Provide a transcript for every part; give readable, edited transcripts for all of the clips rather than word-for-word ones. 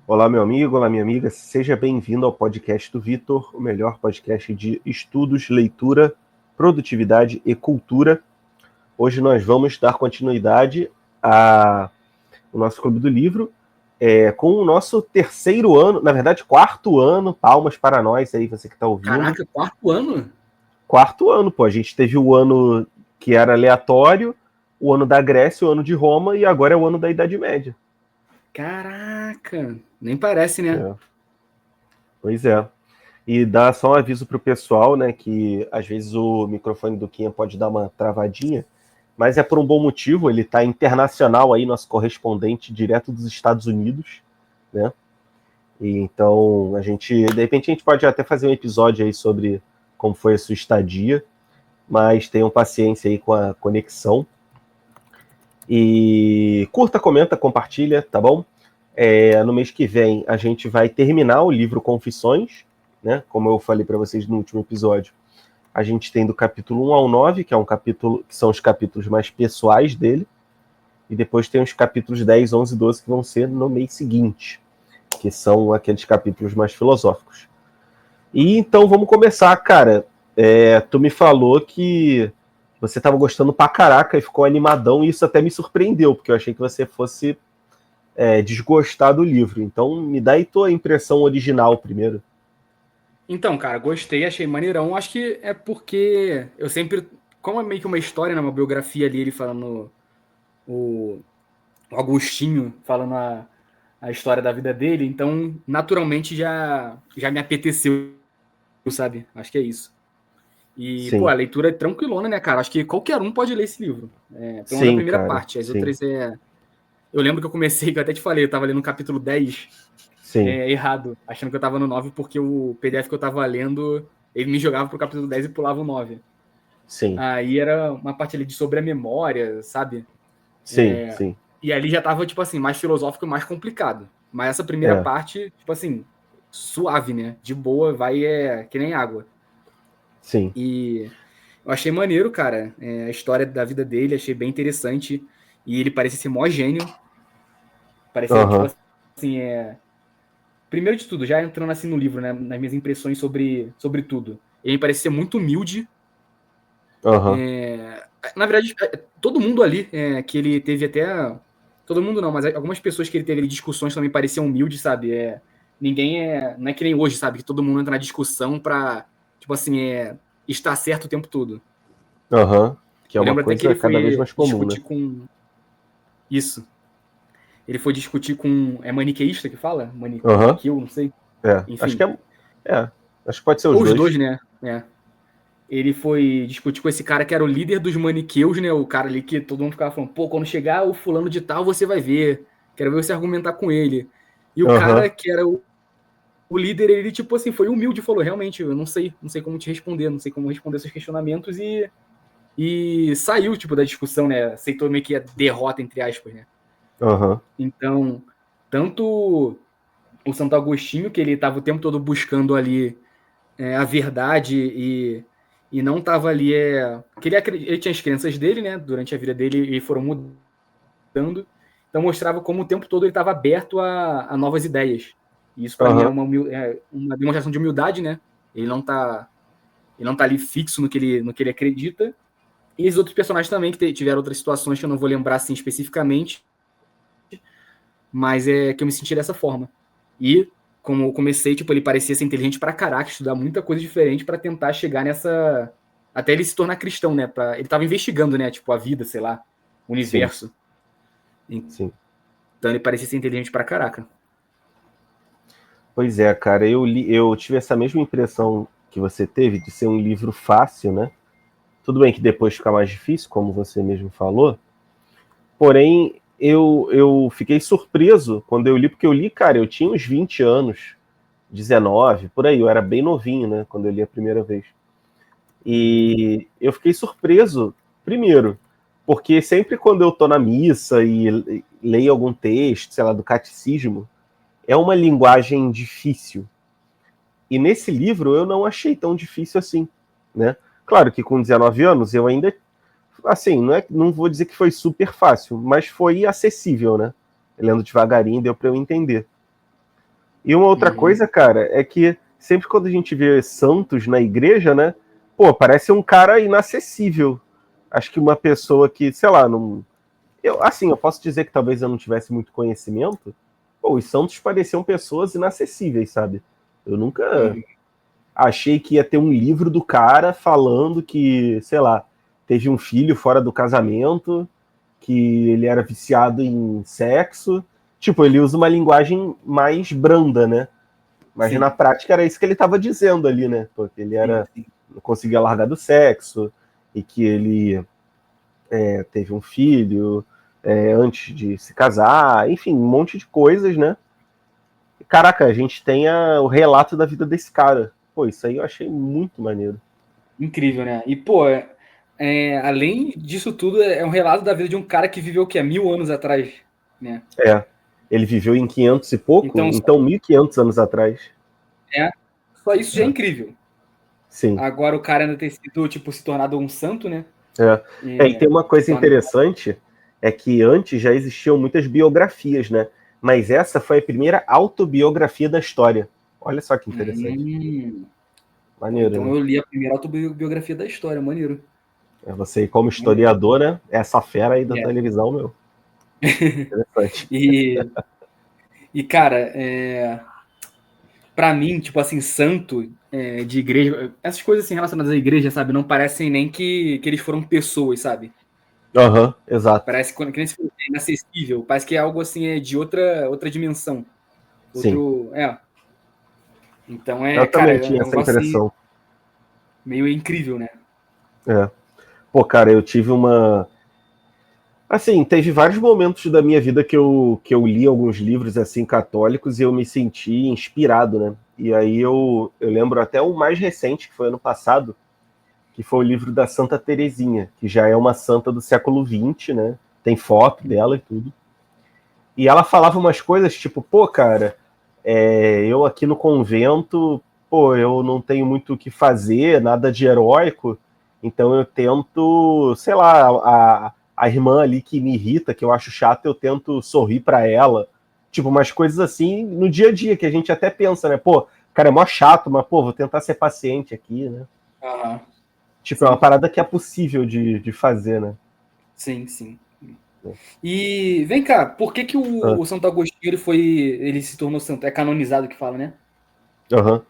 Olá, meu amigo, olá, minha amiga, seja bem-vindo ao podcast do Vitor, o melhor podcast de estudos, leitura, produtividade e cultura. Hoje nós vamos dar continuidade ao nosso Clube do Livro, com o nosso terceiro ano, na verdade, quarto ano, palmas para nós aí, você que está ouvindo. Caraca, quarto ano? Quarto ano, pô, a gente teve o ano que era aleatório, o ano da Grécia, o ano de Roma, e agora é o ano da Idade Média. Caraca, nem parece, né? Pois é. E dá só um aviso pro pessoal, né, que às vezes o microfone do Quinha pode dar uma travadinha, mas é por um bom motivo, ele tá internacional aí, nosso correspondente direto dos Estados Unidos, né? E então, de repente a gente pode até fazer um episódio aí sobre como foi a sua estadia, mas tenham paciência aí com a conexão. E curta, comenta, compartilha, tá bom? No mês que vem a gente vai terminar o livro Confissões, né? Como eu falei para vocês no último episódio, a gente tem do capítulo 1 ao 9, que são os capítulos mais pessoais dele, e depois tem os capítulos 10, 11 e 12 que vão ser no mês seguinte, que são aqueles capítulos mais filosóficos. E então vamos começar, cara. Tu me falou que você estava gostando pra caraca e ficou animadão, e isso até me surpreendeu, porque eu achei que você fosse desgostar do livro. Então me dá aí tua impressão original primeiro. Então, cara, gostei, achei maneirão. Acho que é porque eu sempre. Como é meio que uma história, né, uma biografia ali, ele falando. O Agostinho falando a história da vida dele, então naturalmente já me apeteceu, sabe? Acho que é isso. E, pô, Sim, a leitura é tranquilona, né, cara? Acho que qualquer um pode ler esse livro. Pelo menos a sim, primeira cara, parte. As sim, outras Eu lembro que eu comecei, que eu até te falei, eu tava lendo o capítulo 10. sim, Errado, achando que eu tava no 9 porque o PDF que eu tava lendo, ele me jogava pro capítulo 10 e pulava o 9. sim, Aí era uma parte ali de sobre a memória, sabe? sim, sim, E ali já tava, tipo assim, mais filosófico e mais complicado. Mas essa primeira é, parte, tipo assim, suave, né? De boa, vai que nem água. sim, E eu achei maneiro, cara, a história da vida dele, achei bem interessante. E ele parecia ser mó gênio. Parecia, tipo aham, assim, primeiro de tudo, já entrando assim no livro, né, nas minhas impressões sobre tudo. Ele parece ser muito humilde. aham, Na verdade, todo mundo ali que ele teve até. Todo mundo não, mas algumas pessoas que ele teve ali, discussões também pareciam humildes, sabe? Ninguém Não é que nem hoje, sabe? Que todo mundo entra na discussão pra, tipo assim, estar certo o tempo todo. aham, que é Eu uma lembro até que coisa ele cada vez foi mais comum, né? discutir com. Isso. Ele foi discutir com. É maniqueísta que fala? Aham, Maniqueu, não sei. acho que Enfim. acho que pode ser os Ou os dois. dois, né? Ele foi discutir com esse cara que era o líder dos maniqueus, né? O cara ali que todo mundo ficava falando, pô, quando chegar o fulano de tal, você vai ver. Quero ver você argumentar com ele. E o Aham, cara que era o líder, ele, tipo assim, foi humilde e falou, realmente, eu não sei como te responder, não sei como responder seus questionamentos e saiu, tipo, da discussão, né? Aceitou meio que a derrota, entre aspas, né? aham, Então, tanto o Santo Agostinho, que ele estava o tempo todo buscando ali a verdade e não estava ali. Que ele tinha as crenças dele, né? Durante a vida dele e foram mudando. Então mostrava como o tempo todo ele estava aberto a novas ideias. E isso para mim é aham, uma demonstração de humildade, né? Ele não tá ali fixo no que ele acredita. E os outros personagens também que tiveram outras situações que eu não vou lembrar assim especificamente, mas é que eu me senti dessa forma. E como eu comecei, tipo, ele parecia ser inteligente pra caraca, estudar muita coisa diferente pra tentar chegar nessa. Até ele se tornar cristão, né? Ele tava investigando, né? Tipo, a vida, sei lá, o sim, universo. Então sim. ele parecia ser inteligente pra caraca. Pois é, cara, eu tive essa mesma impressão que você teve de ser um livro fácil, né? Tudo bem que depois fica mais difícil, como você mesmo falou, porém eu fiquei surpreso quando eu li, porque eu li, cara, eu tinha uns 20 anos, 19, por aí, eu era bem novinho, né, quando eu li a primeira vez. E eu fiquei surpreso, primeiro, porque sempre quando eu tô na missa e leio algum texto, sei lá, do catecismo, é uma linguagem difícil. E nesse livro eu não achei tão difícil assim, né? Claro que com 19 anos eu ainda, assim, não vou dizer que foi super fácil, mas foi acessível, né? Lendo devagarinho deu para eu entender. E uma outra coisa, cara, é que sempre quando a gente vê santos na igreja, né? Pô, parece um cara inacessível. Acho que uma pessoa que, sei lá, não. Eu posso dizer que talvez eu não tivesse muito conhecimento. Pô, os santos pareciam pessoas inacessíveis, sabe? Eu nunca achei que ia ter um livro do cara falando que, sei lá, teve um filho fora do casamento, que ele era viciado em sexo. Tipo, ele usa uma linguagem mais branda, né? Mas Sim. na prática era isso que ele estava dizendo ali, né? Porque ele Sim. não conseguia largar do sexo e que ele teve um filho antes de se casar, enfim, um monte de coisas, né? E, caraca, a gente tem o relato da vida desse cara. Pô, isso aí eu achei muito maneiro. Incrível, né? E, pô, além disso tudo, é um relato da vida de um cara que viveu o quê? 1000 anos atrás, né? Ele viveu em 500 e pouco, Então, então 1500 anos atrás. é, só isso já é É, incrível. sim. Agora o cara ainda ter sido, tipo, se tornado um santo, né? E tem uma coisa Torna... interessante, é que antes já existiam muitas biografias, né? Mas essa foi a primeira autobiografia da história. Olha só que interessante. Pô, Maneiro, então né? eu li a primeira autobiografia da história, maneiro. Você, como Maneiro. historiador, né? Essa fera aí da É. televisão, meu. Interessante. Cara, pra mim, tipo assim, santo de igreja, essas coisas assim relacionadas à igreja, sabe, não parecem nem que eles foram pessoas, sabe? Aham, exato. Parece que nem se fosse inacessível, parece que é algo assim de outra dimensão. Sim. Então Eu cara, também é tinha um essa negócio assim, impressão. meio incrível, né? É. Pô, cara, eu tive uma. Assim, teve vários momentos da minha vida que eu li alguns livros assim católicos e eu me senti inspirado, né? E aí eu lembro até o mais recente, que foi ano passado, que foi o livro da Santa Teresinha, que já é uma santa do século XX, né? Tem foto dela e tudo. E ela falava umas coisas tipo, pô, cara, eu aqui no convento, pô, eu não tenho muito o que fazer, nada de heróico, então eu tento, sei lá, a irmã ali que me irrita, que eu acho chata, eu tento sorrir pra ela. Tipo, umas coisas assim no dia a dia, que a gente até pensa, né? Pô, cara, é mó chato, mas, pô, vou tentar ser paciente aqui, né? Aham. Tipo, é uma Sim, parada que é possível de fazer, né? sim. E vem cá, por que que Ah, o Santo Agostinho ele se tornou santo? É canonizado que fala, né? aham.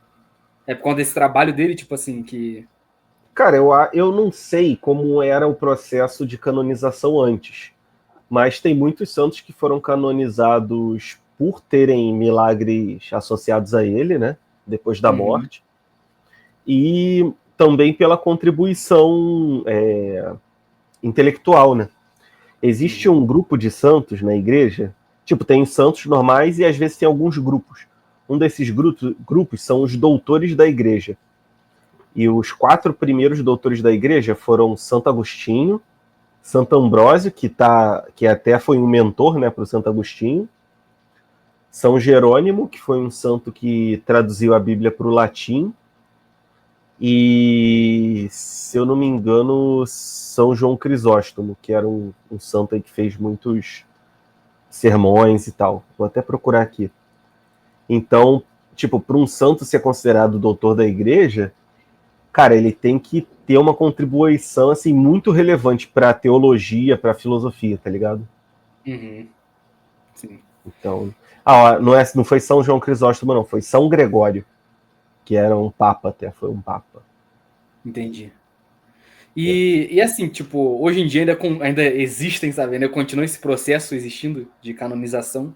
É por conta desse trabalho dele, tipo assim, que. Cara, eu não sei como era o processo de canonização antes, mas tem muitos santos que foram canonizados por terem milagres associados a ele, né? Depois da Uhum. morte, e também pela contribuição intelectual, né? Existe Uhum. um grupo de santos na igreja, tipo, tem santos normais e às vezes tem alguns grupos. Um desses grupos são os doutores da igreja. E os 4 primeiros doutores da igreja foram Santo Agostinho, Santo Ambrósio, que até foi um mentor, né, para o Santo Agostinho, São Jerônimo, que foi um santo que traduziu a Bíblia para o latim, e, se eu não me engano, São João Crisóstomo, que era um santo aí que fez muitos sermões e tal. Vou até procurar aqui. Então, tipo, para um santo ser considerado doutor da igreja, cara, ele tem que ter uma contribuição assim muito relevante para a teologia, para a filosofia, tá ligado? Uhum. Sim, Então, não foi São João Crisóstomo, não, foi São Gregório, que era um papa até, foi um papa. entendi. É. E assim, tipo, hoje em dia ainda existem, sabe? Ainda continua esse processo existindo de canonização.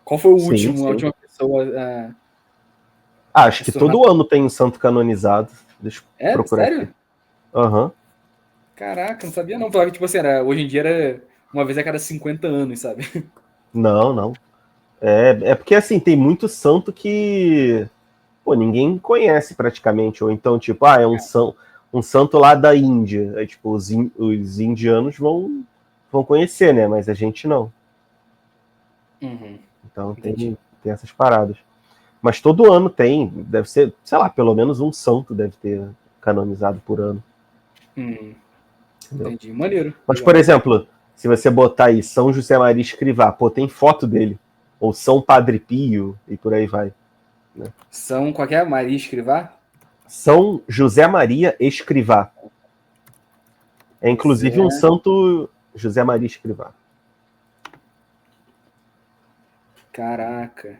Qual foi Sim, a sim. última pessoa Acho a que se tornar? todo ano tem um santo canonizado. Deixa eu É? procurar aqui. Sério? Aham. Uhum. Caraca, não sabia não. Falava que, tipo assim, hoje em dia era uma vez a cada 50 anos, sabe? Não, não. É porque assim, tem muito santo que pô, ninguém conhece praticamente. Ou então, tipo, é um santo lá da Índia. Aí, tipo, os indianos vão conhecer, né? Mas a gente não. Uhum, Então entendi. tem essas paradas. Mas todo ano tem, deve ser, sei lá, pelo menos um santo deve ter canonizado por ano. Uhum, Entendeu? entendi. Maneiro, Mas, por legal. exemplo, se você botar aí São José Maria Escrivá, pô, tem foto dele. Ou São Padre Pio, e por aí vai. São qualquer Maria Escrivá? São José Maria Escrivá. É inclusive um santo José Maria Escrivá. Caraca.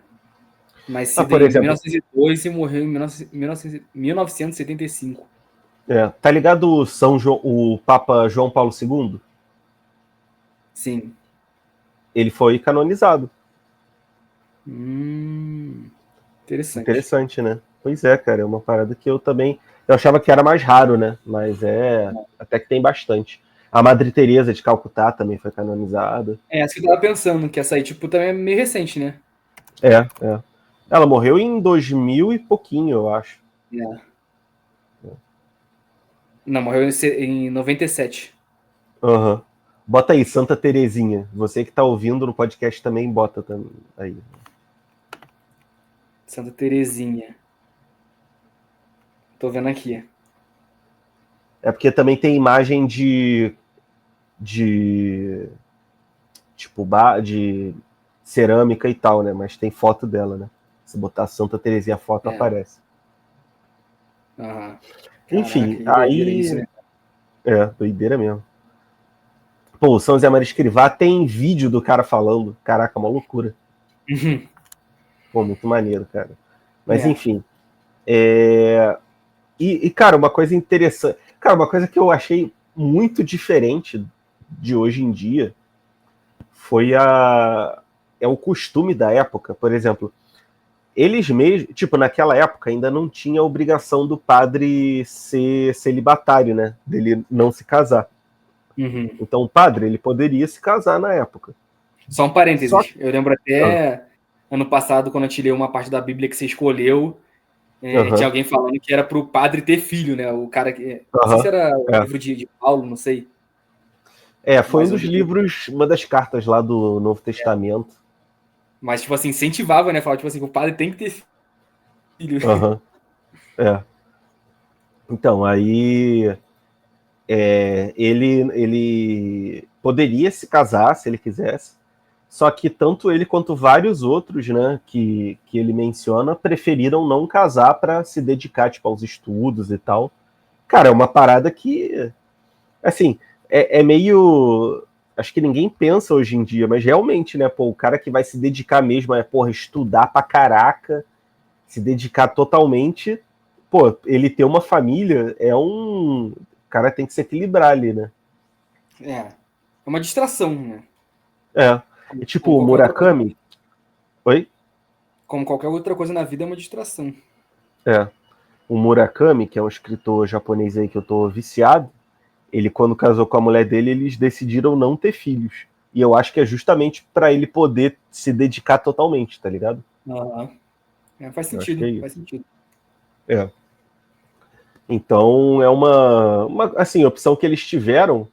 Nascido Por em exemplo, 1902 e morreu em 1975. Tá ligado o Papa João Paulo II? Sim. Ele foi canonizado. Interessante. Interessante, né? Pois é, cara, é uma parada que eu também... Eu achava que era mais raro, né? Mas até que tem bastante. A Madre Teresa de Calcutá também foi canonizada. Essa que eu tava pensando, que essa aí, tipo, também é meio recente, né? É. Ela morreu em 2000 e pouquinho, eu acho. Não, morreu em 97. Uhum. Bota aí, Santa Terezinha. Você que tá ouvindo no podcast também bota aí. Santa Terezinha. Tô vendo aqui. É porque também tem imagem de tipo de cerâmica e tal, né? Mas tem foto dela, né? Se botar Santa Terezinha a foto aparece. Caraca, Enfim, que doideira aí isso, né? doideira mesmo. Pô, o São José Maria Escrivá tem vídeo do cara falando. Caraca, uma loucura. Pô, muito maneiro, cara. Mas enfim. Cara, uma coisa interessante. Cara, uma coisa que eu achei muito diferente de hoje em dia foi o costume da época. Por exemplo, eles mesmos, tipo, naquela época ainda não tinha a obrigação do padre ser celibatário, né? Dele não se casar. Então o padre, ele poderia se casar na época. Só um parênteses. Eu lembro até ano passado, quando a gente leu uma parte da Bíblia que você escolheu, tinha alguém falando que era pro padre ter filho, né? O cara que. Não sei se era o livro de Paulo, não sei. Foi um dos livros, uma das cartas lá do Novo Testamento. Mas, tipo assim, incentivava, né? Falava, tipo assim, que o padre tem que ter filho. Então, aí ele poderia se casar se ele quisesse, só que tanto ele quanto vários outros, né, que ele menciona, preferiram não casar para se dedicar, tipo, aos estudos e tal. Cara, é uma parada que, assim, é meio... Acho que ninguém pensa hoje em dia, mas realmente, né, pô, o cara que vai se dedicar mesmo é, porra, estudar pra caraca, se dedicar totalmente, pô, ele ter uma família o cara tem que se equilibrar ali, né? É uma distração, né? E tipo, o Murakami... Oi? Como qualquer outra coisa na vida, é uma distração. O Murakami, que é um escritor japonês aí que eu tô viciado, ele, quando casou com a mulher dele, eles decidiram não ter filhos. E eu acho que é justamente para ele poder se dedicar totalmente, tá ligado? Faz sentido, faz sentido. Então é uma assim, opção que eles tiveram.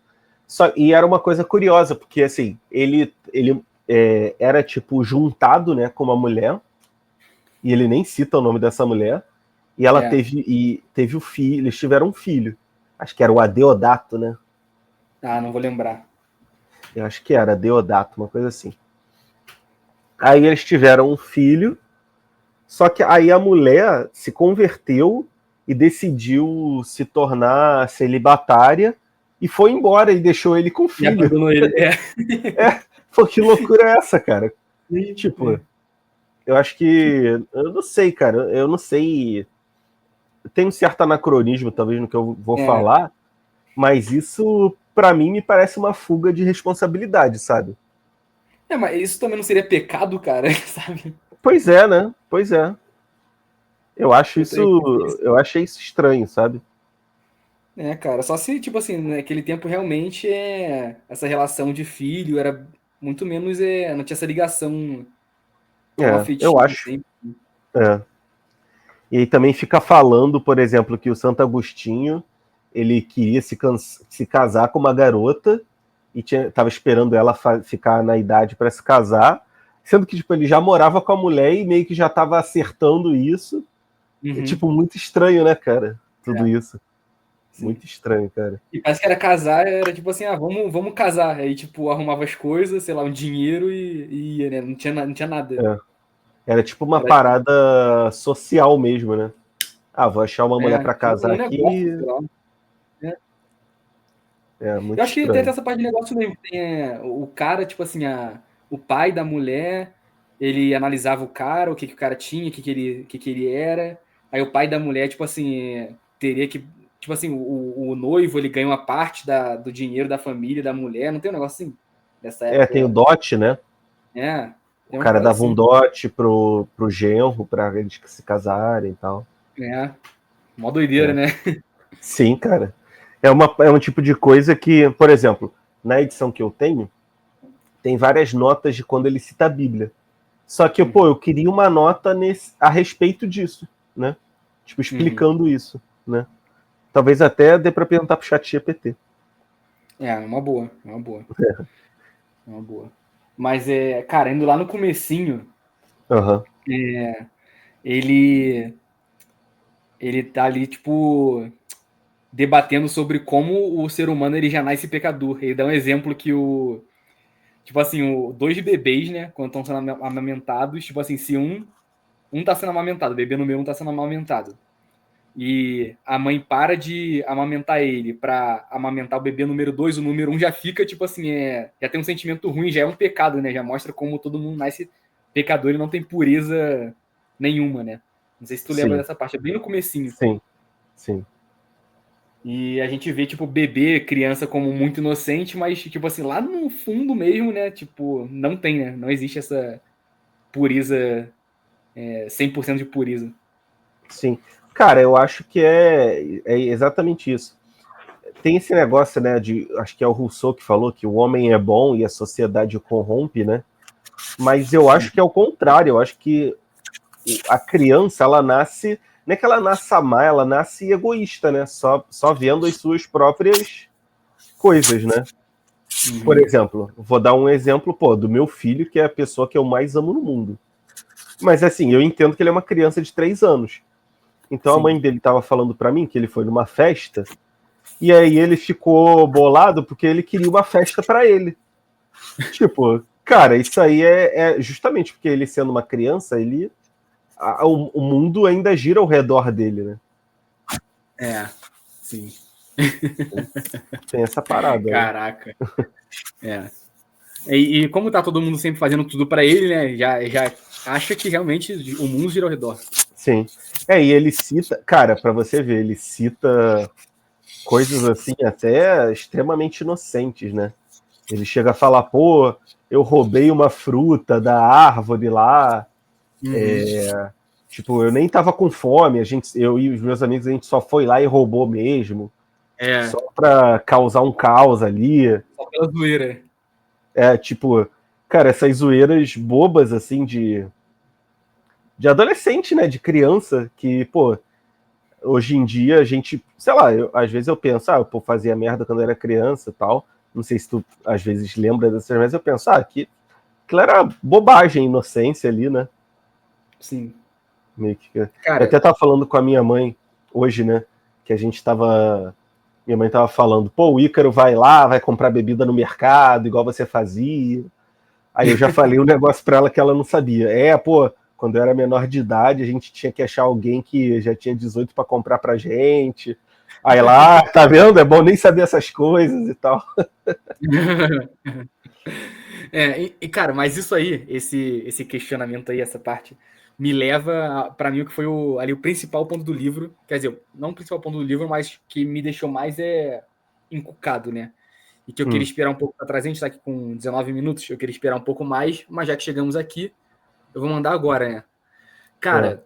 E era uma coisa curiosa, porque assim, ele era tipo juntado, né, com uma mulher, e ele nem cita o nome dessa mulher, e ela teve o filho, eles tiveram um filho. Acho que era o Adeodato, né? Não vou lembrar. Eu acho que era Deodato, uma coisa assim. Aí eles tiveram um filho, só que aí a mulher se converteu e decidiu se tornar celibatária e foi embora e deixou ele com o filho. E abandonou ele. Pô, que loucura é essa, cara? Tipo, eu acho que... Eu não sei, cara. Eu não sei... Tem um certo anacronismo, talvez, no que eu vou falar, mas isso, pra mim, me parece uma fuga de responsabilidade, sabe? Mas isso também não seria pecado, cara, sabe? Pois é, né? Pois é. Eu achei isso estranho, sabe? Cara, só se, tipo assim, naquele tempo realmente essa relação de filho era muito menos, não tinha essa ligação tão Eu afetiva, acho. assim. E aí também fica falando, por exemplo, que o Santo Agostinho, ele queria se casar com uma garota e tava esperando ela ficar na idade para se casar, sendo que tipo, ele já morava com a mulher e meio que já tava acertando isso. É tipo muito estranho, né, cara? Tudo isso. Sim. Muito estranho, cara. E parece que era casar, era tipo assim, vamos casar. Aí, tipo, arrumava as coisas, sei lá, um dinheiro e ia, né? Não tinha nada. Era tipo uma Era tipo, parada social mesmo, né? Ah, vou achar uma mulher pra tipo casar um negócio, aqui. sei lá, né? É Eu muito acho que tem até estranho. essa parte de negócio mesmo. Tem, o cara, tipo assim, o pai da mulher, ele analisava o cara, o que, que o cara tinha, o que ele era. Aí o pai da mulher, tipo assim, teria que. Tipo assim, o noivo ele ganha uma parte do dinheiro da família da mulher. Não tem um negócio assim? Dessa É, tem o época. dote, né? É, O tem umas cara paradas dava um assim. dote pro genro, pra eles se casarem e tal. É, mó doideira, É. né? Sim, cara. É um tipo de coisa que, por exemplo, na edição que eu tenho, tem várias notas de quando ele cita a Bíblia. Só que, pô, Uhum, eu queria uma nota a respeito disso, né? Tipo, uhum. explicando isso, né? Talvez até dê pra perguntar pro chat GPT. É, uma boa, uma boa, uma boa. Mas, cara, indo lá no comecinho, Aham. ele ele tá ali, tipo, debatendo sobre como o ser humano ele já nasce pecador. Ele dá um exemplo que tipo assim, dois bebês, né, quando estão sendo amamentados, tipo assim, se um tá sendo amamentado, o bebê número um tá sendo amamentado, e a mãe para de amamentar ele pra amamentar o bebê número dois, o número um já fica, tipo assim, já tem um sentimento ruim, já é um pecado, né, já mostra como todo mundo nasce pecador e não tem pureza nenhuma, né. Não sei se tu lembra Sim, dessa parte, é bem no comecinho. sim, sim. E a gente vê, tipo, bebê, criança como muito inocente, mas, tipo assim, lá no fundo mesmo, né? Tipo, não tem, né? Não existe essa pureza, 100% de pureza. Sim. Cara, eu acho que é exatamente isso. Tem esse negócio, né, acho que é o Rousseau que falou que o homem é bom e a sociedade o corrompe, né? Mas eu acho que é o contrário. Eu acho que a criança, ela nasce, não é que ela nasce má, ela nasce egoísta, né? Só vendo as suas próprias coisas, né? Por Uhum. exemplo, vou dar um exemplo, pô, do meu filho, que é a pessoa que eu mais amo no mundo. Mas assim, eu entendo que ele é uma criança de 3 anos. Então a Sim. mãe dele estava falando para mim que ele foi numa festa e aí ele ficou bolado porque ele queria uma festa para ele. Tipo, cara, isso aí é justamente porque ele sendo uma criança, o mundo ainda gira ao redor dele, né? É, sim. Tem essa parada, né? Caraca. É. E como tá todo mundo sempre fazendo tudo pra ele, né? Já acha que realmente o mundo gira ao redor. Sim. E ele cita, cara, para você ver, ele cita coisas assim até extremamente inocentes, né? Ele chega a falar, pô, eu roubei uma fruta da árvore lá, Uhum. tipo, eu nem tava com fome, eu e os meus amigos, a gente só foi lá e roubou mesmo, É, só pra causar um caos ali. só pela zoeira. Tipo, cara, essas zoeiras bobas, assim, de adolescente, né, de criança, que, pô, hoje em dia a gente, sei lá, às vezes eu penso, eu fazia merda quando eu era criança e tal, não sei se tu às vezes lembra dessas, mas eu penso, aquilo era bobagem, inocência ali, né? Sim. Meio que. Eu Cara, até tava falando com a minha mãe hoje, né? Que a gente tava. Minha mãe tava falando, pô, o Ícaro vai lá, vai comprar bebida no mercado, igual você fazia. Aí eu já falei um negócio pra ela que ela não sabia. Pô, quando eu era menor de idade, a gente tinha que achar alguém que já tinha 18 pra comprar pra gente. Aí lá, tá vendo? É bom nem saber essas coisas e tal. cara, mas isso aí, esse questionamento aí, essa parte, me leva para mim o que foi ali o principal ponto do livro, quer dizer, não o principal ponto do livro, mas que me deixou mais encucado, né? E que eu queria Hum, esperar um pouco para trás, a gente tá aqui com 19 minutos, eu queria esperar um pouco mais, mas já que chegamos aqui, eu vou mandar agora, né? é, Cara,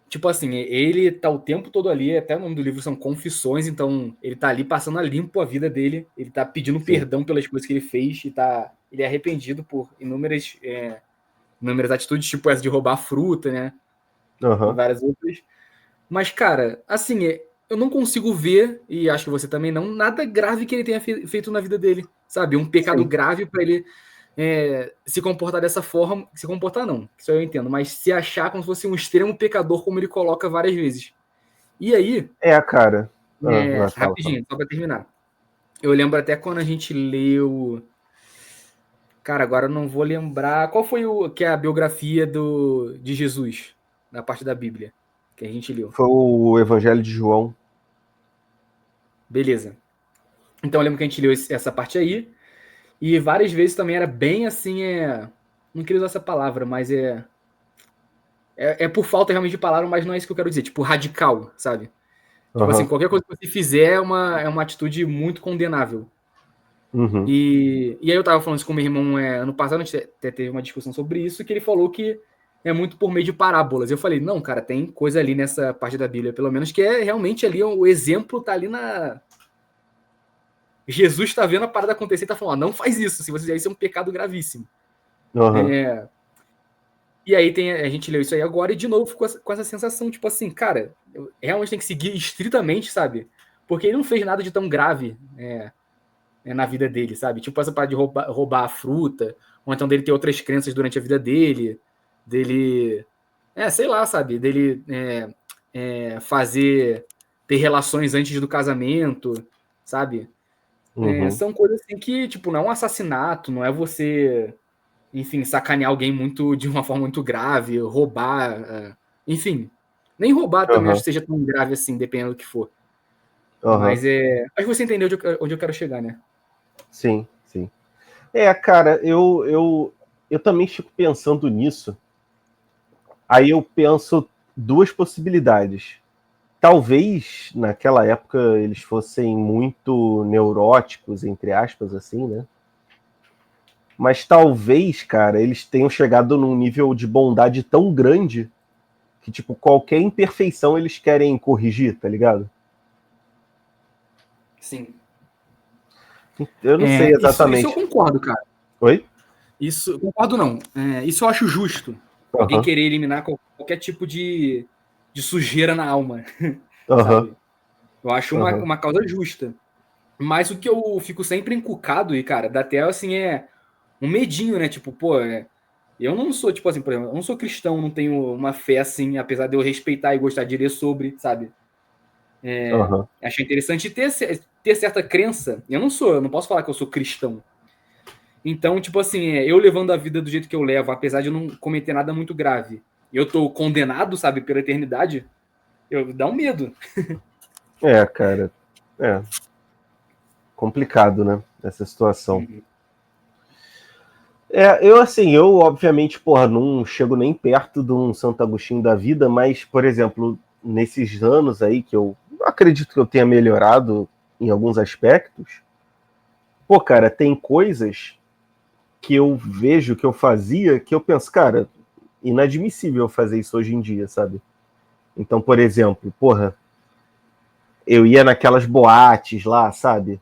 tipo assim, ele tá o tempo todo ali, até o nome do livro são Confissões, então ele tá ali passando a limpo a vida dele, ele tá pedindo sim. perdão pelas coisas que ele fez ele é arrependido por inúmeras atitudes, tipo essa de roubar fruta, né? E Aham. várias outras. Mas, cara, assim, eu não consigo ver, e acho que você também não, nada grave que ele tenha feito na vida dele, sabe? Um pecado Sim. grave pra ele se comportar dessa forma, se comportar não, isso eu entendo, mas se achar como se fosse um extremo pecador, como ele coloca várias vezes. E aí, Cara. Vai, fala. rapidinho, só para terminar. Eu lembro até quando a gente leu. Cara, agora eu não vou lembrar. Qual foi que é a biografia de Jesus, na parte da Bíblia, que a gente leu? Foi o Evangelho de João. Beleza. Então eu lembro que a gente leu essa parte aí. E várias vezes também era bem assim, não queria usar essa palavra, mas é por falta realmente de palavra, mas não é isso que eu quero dizer. Tipo, radical, sabe? Tipo assim, Aham. qualquer coisa que você fizer é uma atitude muito condenável. Uhum. E aí eu tava falando isso com meu irmão ano passado, a gente até teve uma discussão sobre isso, que ele falou que é muito por meio de parábolas. Eu falei, não, cara, tem coisa ali nessa parte da Bíblia, pelo menos, que é realmente ali, o exemplo tá ali na... Jesus tá vendo a parada acontecer e tá falando, não faz isso, se você fizer isso é um pecado gravíssimo. Aham. E aí a gente leu isso aí agora e de novo ficou com essa sensação, tipo assim, cara, realmente tem que seguir estritamente, sabe? Porque ele não fez nada de tão grave na vida dele, sabe? Tipo essa parada de roubar a fruta, ou então dele ter outras crenças durante a vida dele, sei lá, sabe? Dele ter relações antes do casamento, sabe? Uhum. São coisas assim que, tipo, não é um assassinato, não é você, enfim, sacanear alguém de uma forma muito grave, roubar, enfim. Nem roubar também acho Aham. que seja tão grave assim, dependendo do que for. Aham. Mas acho que você entendeu onde eu quero chegar, né? Sim, sim. Cara, eu também fico pensando nisso. Aí eu penso duas possibilidades. Talvez naquela época eles fossem muito neuróticos, entre aspas, assim, né? Mas talvez, cara, eles tenham chegado num nível de bondade tão grande que, tipo, qualquer imperfeição eles querem corrigir, tá ligado? Sim. Eu não sei Isso eu exatamente. concordo, cara. Oi? Isso, concordo não. Isso eu acho justo. Alguém Aham, querer eliminar qualquer tipo de sujeira na alma, aham, sabe? Eu acho aham, uma causa justa. Mas o que eu fico sempre encucado, e, cara, dá até, assim, um medinho, né? Tipo, pô, eu não sou, tipo assim, por exemplo, eu não sou cristão, não tenho uma fé, assim, apesar de eu respeitar e gostar de ler sobre, sabe? aham. Achei interessante ter certa crença. Eu não posso falar que eu sou cristão. Então, tipo assim, eu levando a vida do jeito que eu levo, apesar de eu não cometer nada muito grave, eu tô condenado, sabe, pela eternidade, dá um medo. Cara, é complicado, né? Essa situação. Uhum. Eu assim, eu obviamente, porra, não chego nem perto de um Santo Agostinho da vida, mas, por exemplo, nesses anos aí que eu acredito que eu tenha melhorado em alguns aspectos, pô, cara, tem coisas que eu vejo que eu fazia que eu penso, cara, inadmissível eu fazer isso hoje em dia, sabe? Então, por exemplo, porra, eu ia naquelas boates lá, sabe?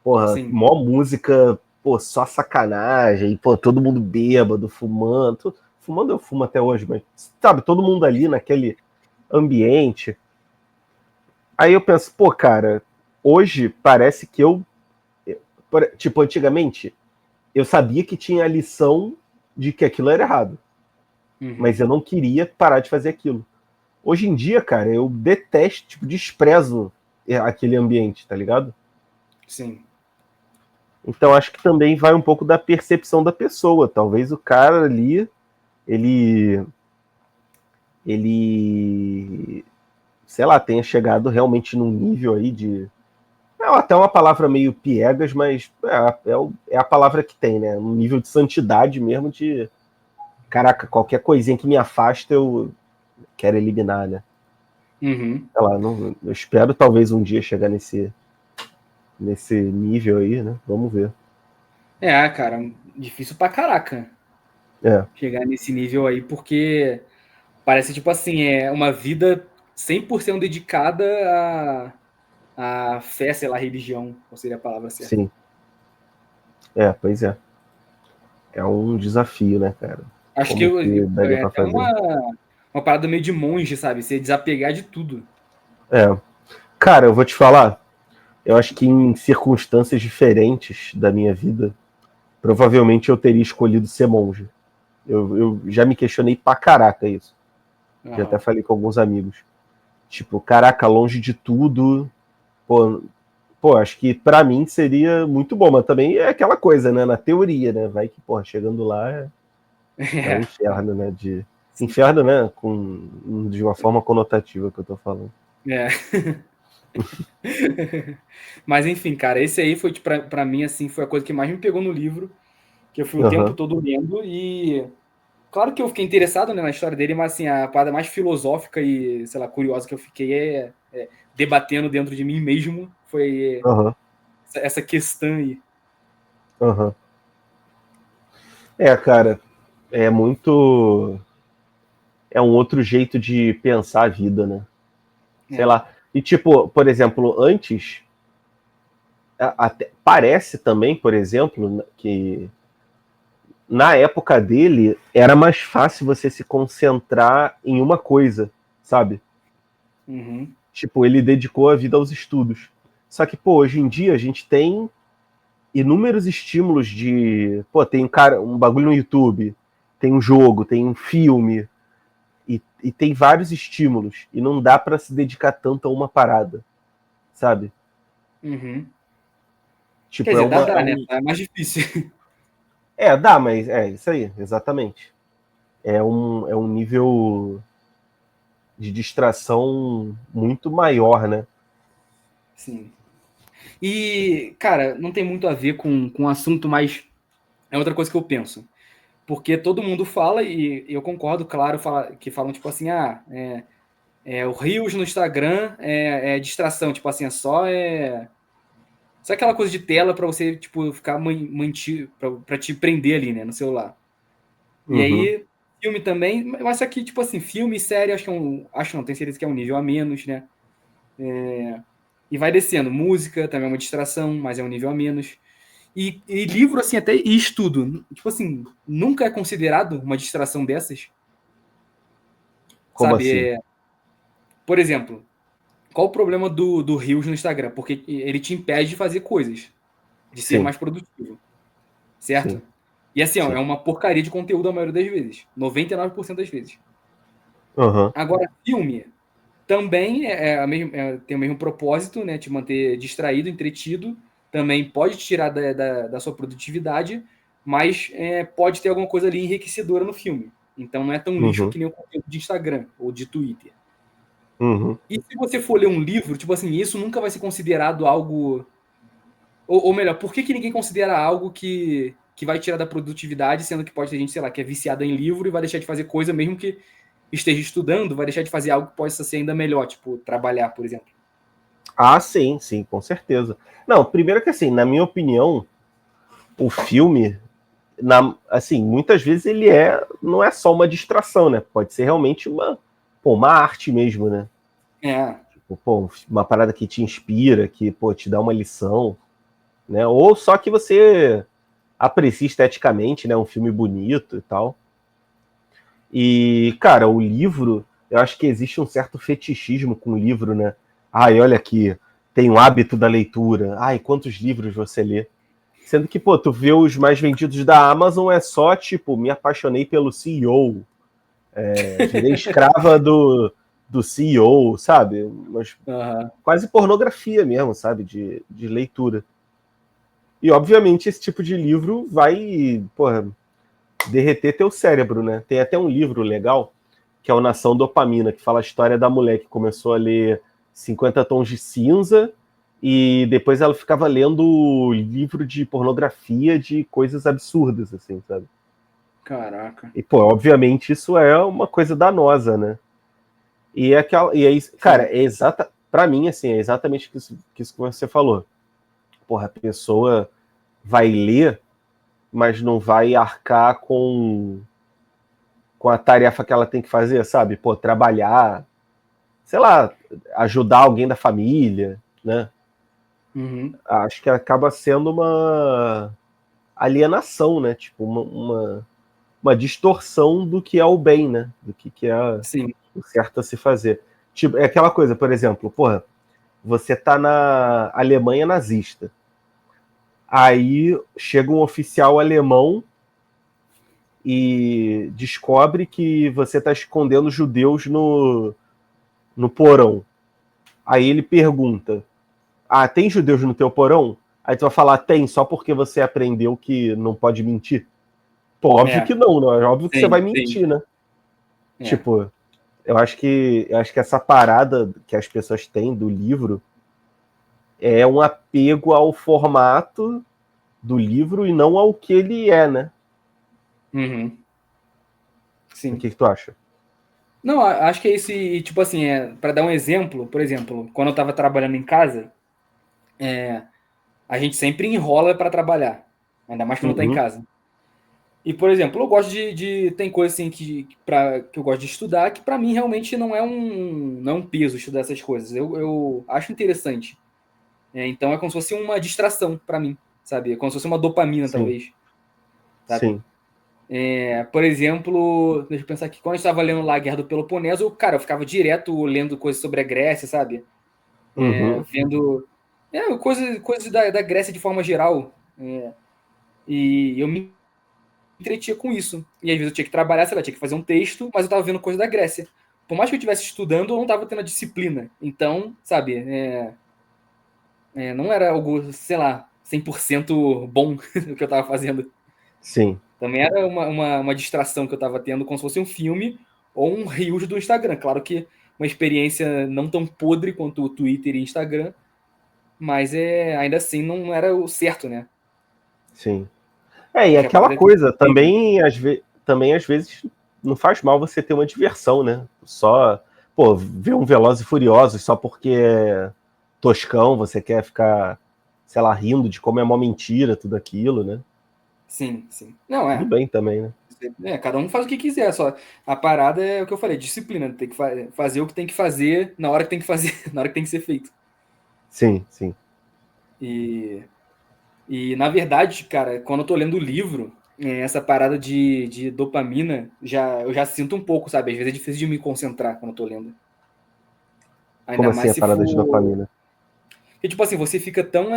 Porra, Sim. mó música, pô, só sacanagem, pô, todo mundo bêbado, fumando. Fumando eu fumo até hoje, mas, sabe, todo mundo ali naquele ambiente. Aí eu penso, pô, cara, hoje parece que tipo, antigamente, eu sabia que tinha a lição de que aquilo era errado, mas Uhum. eu não queria parar de fazer aquilo. Hoje em dia, cara, eu detesto, tipo, desprezo aquele ambiente, tá ligado? Sim. Então acho que também vai um pouco da percepção da pessoa. Talvez o cara ali, ele, ele, sei lá, tenha chegado realmente num nível aí de, até uma palavra meio piegas, mas é a palavra que tem, né? Um nível de santidade mesmo de, caraca, qualquer coisinha que me afasta eu quero eliminar, né? Uhum. Sei lá, não, eu espero talvez um dia chegar nesse nível aí, né? Vamos ver. Cara, difícil pra caraca É, chegar nesse nível aí, porque parece, tipo assim, uma vida 100% dedicada à fé, sei lá, religião, qual seria a palavra certa. sim. Pois é. É um desafio, né, cara? Acho que Como que daria é pra até fazer? uma parada meio de monge, sabe? Você desapegar de tudo. É. Cara, eu vou te falar. Eu acho que em circunstâncias diferentes da minha vida, provavelmente eu teria escolhido ser monge. Eu já me questionei pra caraca isso. Já até Aham. falei com alguns amigos. Tipo, caraca, longe de tudo. Pô, pô, acho que pra mim seria muito bom, mas também é aquela coisa, né? Na teoria, né? Vai que, porra, chegando lá é um inferno, né? Inferno, né? De uma forma conotativa que eu tô falando. É. Mas enfim, cara, esse aí foi, pra mim, assim, foi a coisa que mais me pegou no livro, que eu fui o tempo todo lendo, e claro que eu fiquei interessado, né, na história dele, mas assim, a parada mais filosófica e, sei lá, curiosa que eu fiquei debatendo dentro de mim mesmo, foi Uhum. essa questão aí. Uhum. Cara, é muito. É um outro jeito de pensar a vida, né? Sei É. lá. E, tipo, por exemplo, antes. Parece também, por exemplo, que na época dele era mais fácil você se concentrar em uma coisa, sabe? Uhum. Tipo, ele dedicou a vida aos estudos. Só que, pô, hoje em dia a gente tem inúmeros estímulos de. Pô, tem um bagulho no YouTube, tem um jogo, tem um filme, e tem vários estímulos. E não dá pra se dedicar tanto a uma parada, sabe? Uhum. Quer Tipo, dizer, dá, né? É mais difícil. dá, mas é isso aí, exatamente. É um nível de distração muito maior, né? Sim. E, cara, não tem muito a ver com o assunto, mas é outra coisa que eu penso. Porque todo mundo fala, e eu concordo, claro, que falam, tipo assim, o Reels no Instagram é distração, tipo assim, só aquela coisa de tela pra você, tipo, ficar mantido, pra te prender ali, né, no celular. E Uhum, aí, filme também, mas só que, tipo assim, filme e série, acho não, tenho certeza que é um nível a menos, né? E vai descendo. Música também é uma distração, mas é um nível a menos. E livro, assim, até e estudo. Tipo assim, nunca é considerado uma distração dessas, como sabe? assim? Por exemplo, qual o problema do Reels no Instagram? Porque ele te impede de fazer coisas, de ser Sim, mais produtivo, sim, certo? E assim, ó, é sim. uma porcaria de conteúdo a maioria das vezes. 99% das vezes. Uhum, Agora, filme também tem o mesmo propósito, né? Te manter distraído, entretido. Também pode tirar da sua produtividade, mas pode ter alguma coisa ali enriquecedora no filme. Então não é tão lixo uhum, que nem o conteúdo de Instagram ou de Twitter. uhum. E se você for ler um livro, tipo assim, isso nunca vai ser considerado algo. Ou melhor, por que ninguém considera algo que vai tirar da produtividade, sendo que pode ter gente, sei lá, que é viciada em livro e vai deixar de fazer coisa, mesmo que esteja estudando, vai deixar de fazer algo que possa ser ainda melhor, tipo trabalhar, por exemplo. Ah, sim, sim, com certeza. Não, primeiro que assim, na minha opinião, o filme, assim, muitas vezes ele não é só uma distração, né? Pode ser realmente uma arte mesmo, né? É, Tipo, pô, uma parada que te inspira, que, pô, te dá uma lição, né? Ou só que você aprecia esteticamente, né? Um filme bonito e tal. E, cara, o livro, eu acho que existe um certo fetichismo com o livro, né? Ai, olha aqui, tem o hábito da leitura. Ai, quantos livros você lê? Sendo que, pô, tu vê os mais vendidos da Amazon, é só, tipo, me apaixonei pelo CEO, virei escrava do CEO, sabe? Mas aham, quase pornografia mesmo, sabe? De leitura. E, obviamente, esse tipo de livro vai, porra, derreter teu cérebro, né? Tem até um livro legal, que é o Nação Dopamina, que fala a história da mulher que começou a ler 50 Tons de Cinza e depois ela ficava lendo livro de pornografia de coisas absurdas, assim, sabe? caraca. E, pô, obviamente isso é uma coisa danosa, né? E aí, cara, Sim. pra mim, assim, é exatamente isso que você falou. Porra, a pessoa vai ler, mas não vai arcar com a tarefa que ela tem que fazer, sabe? Pô, trabalhar, sei lá, ajudar alguém da família, né? Uhum. Acho que acaba sendo uma alienação, né? Tipo, uma distorção do que é o bem, né? Do que é Sim. o certo a se fazer. Tipo, é aquela coisa, por exemplo, porra, você tá na Alemanha nazista. Aí chega um oficial alemão e descobre que você tá escondendo judeus no porão. Aí ele pergunta: tem judeus no teu porão? Aí tu vai falar, tem, só porque você aprendeu que não pode mentir? Pô, óbvio que não, né? É óbvio que você vai mentir, né? Tipo, eu acho que essa parada que as pessoas têm do livro é um apego ao formato do livro e não ao que ele é, né? Uhum. Sim. O que tu acha? Não, acho que é isso. E, tipo assim, para dar um exemplo, por exemplo, quando eu tava trabalhando em casa, a gente sempre enrola para trabalhar, ainda mais quando tá em Uhum. casa. E, por exemplo, eu gosto tem coisa assim que eu gosto de estudar que para mim realmente não é um peso estudar essas coisas. Eu acho interessante. Então é como se fosse uma distração para mim, sabe? É como se fosse uma dopamina, Sim, talvez, sabe? sim. Por exemplo, deixa eu pensar aqui, quando eu estava lendo lá a Guerra do Peloponeso, cara, eu ficava direto lendo coisas sobre a Grécia, sabe? Uhum. Vendo coisas da Grécia de forma geral. E eu me entretinha com isso. E às vezes eu tinha que trabalhar, sei lá, tinha que fazer um texto, mas eu estava vendo coisa da Grécia. Por mais que eu estivesse estudando, eu não estava tendo a disciplina. Então, sabe, não era algo, sei lá, 100% bom o que eu estava fazendo. Sim, Também era uma distração que eu estava tendo, como se fosse um filme ou um reels do Instagram. Claro que uma experiência não tão podre quanto o Twitter e Instagram, mas ainda assim não era o certo, né? sim. E Acho que a aquela parada é coisa, livre. também às vezes não faz mal você ter uma diversão, né? Só, pô, ver um Velozes e Furiosos só porque é toscão, você quer ficar, sei lá, rindo de como é mó mentira, tudo aquilo, né? Sim, sim. Não, Tudo bem também, né? cada um faz o que quiser, só a parada é o que eu falei, disciplina, tem que fazer o que tem que fazer na hora que tem que fazer, na hora que tem que ser feito. Sim, sim. E, e na verdade, cara, quando eu tô lendo o livro, essa parada de dopamina, eu já sinto um pouco, sabe? Às vezes é difícil de me concentrar quando eu tô lendo. Como Ainda assim mais a se parada de for. dopamina? Porque, tipo assim, você fica tão.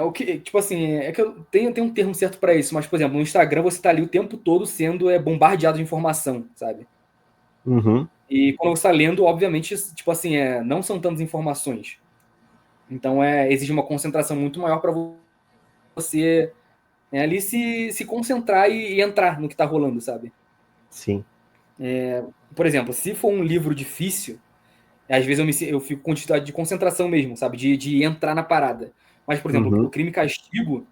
O que, tipo assim, é que eu tenho um termo certo pra isso, mas, por exemplo, no Instagram você tá ali o tempo todo sendo bombardeado de informação, sabe? Uhum. E quando você está lendo, obviamente, tipo assim, não são tantas informações. Então exige uma concentração muito maior para você ali se concentrar e entrar no que está rolando, sabe? Sim. Por exemplo, se for um livro difícil, às vezes eu fico com dificuldade de concentração mesmo, sabe? De entrar na parada. Mas, por exemplo, o Uhum. Crime e Castigo,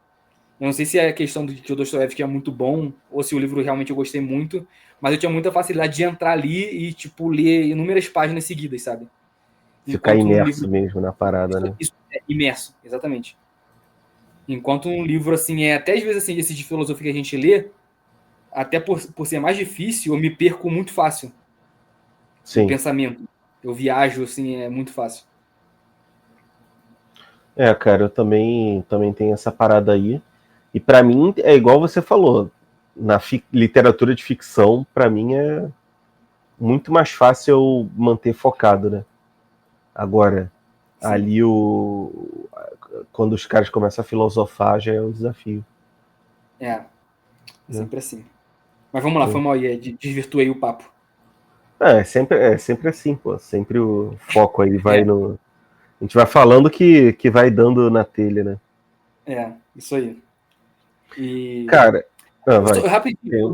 eu não sei se é a questão de que o Dostoiévski é muito bom ou se o livro realmente eu gostei muito, mas eu tinha muita facilidade de entrar ali e, tipo, ler inúmeras páginas seguidas, sabe? Ficar Enquanto um livro. imerso mesmo na parada, né? Isso é imerso, exatamente. Enquanto um livro, assim, até às vezes, assim, esse de filosofia que a gente lê, até por ser mais difícil, eu me perco muito fácil no Sim. pensamento. Eu viajo, assim, é muito fácil. Cara, eu também tenho essa parada aí. E pra mim é igual você falou, na literatura de ficção, pra mim é muito mais fácil eu manter focado, né? Agora, Sim, ali quando os caras começam a filosofar já é um desafio, é né? sempre assim. Mas vamos lá, foi mal aí, desvirtuei o papo. É sempre assim, pô. Sempre o foco aí vai É, no. A gente vai falando que vai dando na telha, né? isso aí. E Cara, vai. rapidinho, Eu...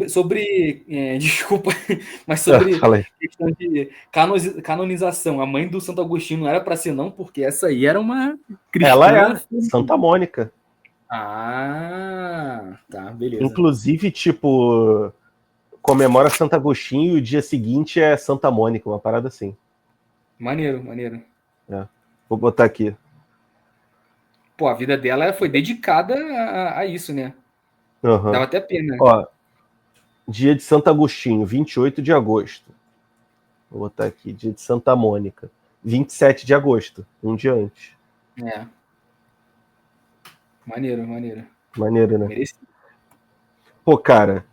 desculpa, mas sobre Fala aí. questão de canonização. A mãe do Santo Agostinho não era para ser não, porque essa aí era uma Ela cristã. é Santa Mônica. Ah, tá, beleza. Inclusive, tipo, comemora Santo Agostinho e o dia seguinte é Santa Mônica, uma parada assim. Maneiro, maneiro. Né? Vou botar aqui. Pô, a vida dela foi dedicada a isso, né? Uhum. Dava até pena. Ó, dia de Santo Agostinho, 28 de agosto. Vou botar aqui, dia de Santa Mônica, 27 de agosto, um dia antes. É, maneiro, maneiro. Maneiro, né? Mereci. Pô, cara,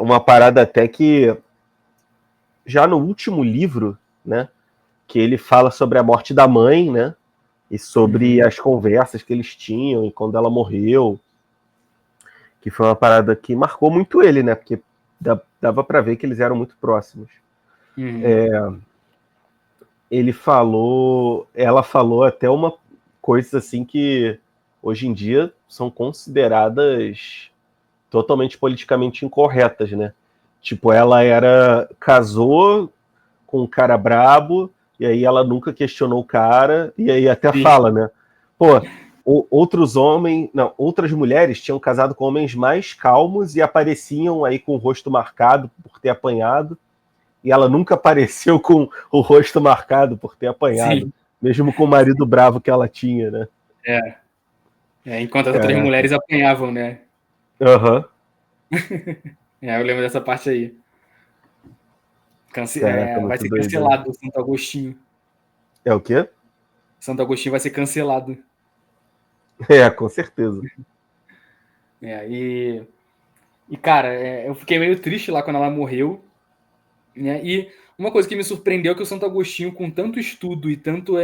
uma parada até que já no último livro, né, que ele fala sobre a morte da mãe, né, e sobre Uhum. as conversas que eles tinham e quando ela morreu, que foi uma parada que marcou muito ele, né, porque dava para ver que eles eram muito próximos. Uhum. ela falou até uma coisa assim que hoje em dia são consideradas totalmente politicamente incorretas, né? Tipo, casou com um cara brabo, e aí ela nunca questionou o cara, e aí até Sim. fala, né? Pô, outras mulheres tinham casado com homens mais calmos e apareciam aí com o rosto marcado por ter apanhado, e ela nunca apareceu com o rosto marcado por ter apanhado, Sim. mesmo com o marido bravo que ela tinha, né? Enquanto as outras Caraca. mulheres apanhavam, né? Aham. Eu lembro dessa parte aí. Caraca, Vai muito ser doido, né? cancelado o Santo Agostinho. É o quê? Santo Agostinho vai ser cancelado. É, com certeza. É, e cara, eu fiquei meio triste lá quando ela morreu, né? E uma coisa que me surpreendeu é que o Santo Agostinho, com tanto estudo e tanto